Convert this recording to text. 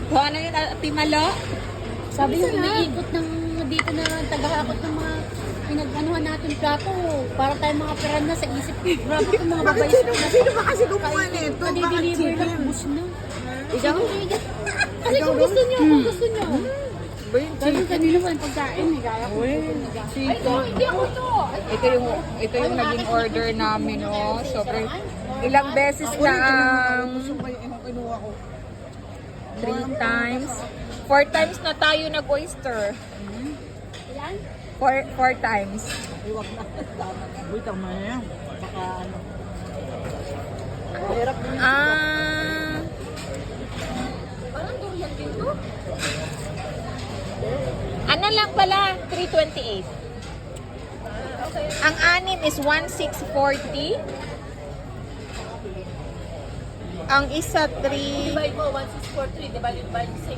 Kung ano yun, Timalo? Sabi niya, umiikot ng dito na tagahakot ng mga pinag-anuhan natin plato. Para tayong mga peran na sa isip ko. Grabe itong mga babae. Sino ba kasi gumawa nito? Bakit Kadi-deliver na, chicken? bus na. Ikaw? Kasi kung gusto niyo, kung gusto niyo. Ba yung Ganun kanina pa yung pagkain, eh. Kaya ko. chicken? Hindi ako to. Ito yung naging order namin, oh. Sobrang ilang beses na ang Gusto ko yung kinuha ko. 3 times. 4 times na tayo nag-oyster. Yan. 4 times. Iwag na. Uy, tama na yan. Baka ano. Mahirap din. Parang durian din to. Ano lang pala, 328. Ang anim is 1640. Ang isa 3... Divide mo, 1643. Divide by 6.